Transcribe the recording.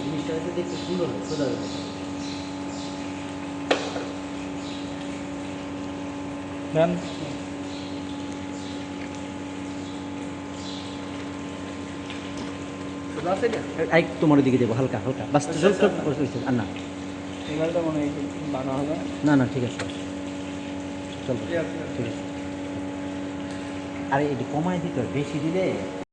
জিনিসটা হচ্ছে দেখতে সুন্দর হয় সোজা হয়ে দেন সোজা আছে না এক তোমার দিকে যাবো হালকা হালকা বাস আর না এবারটা মনে হয় বানা হবে না না ঠিক আছে চলবে ঠিক আছে আরে এটি কমায় দিতে হয় বেশি দিলে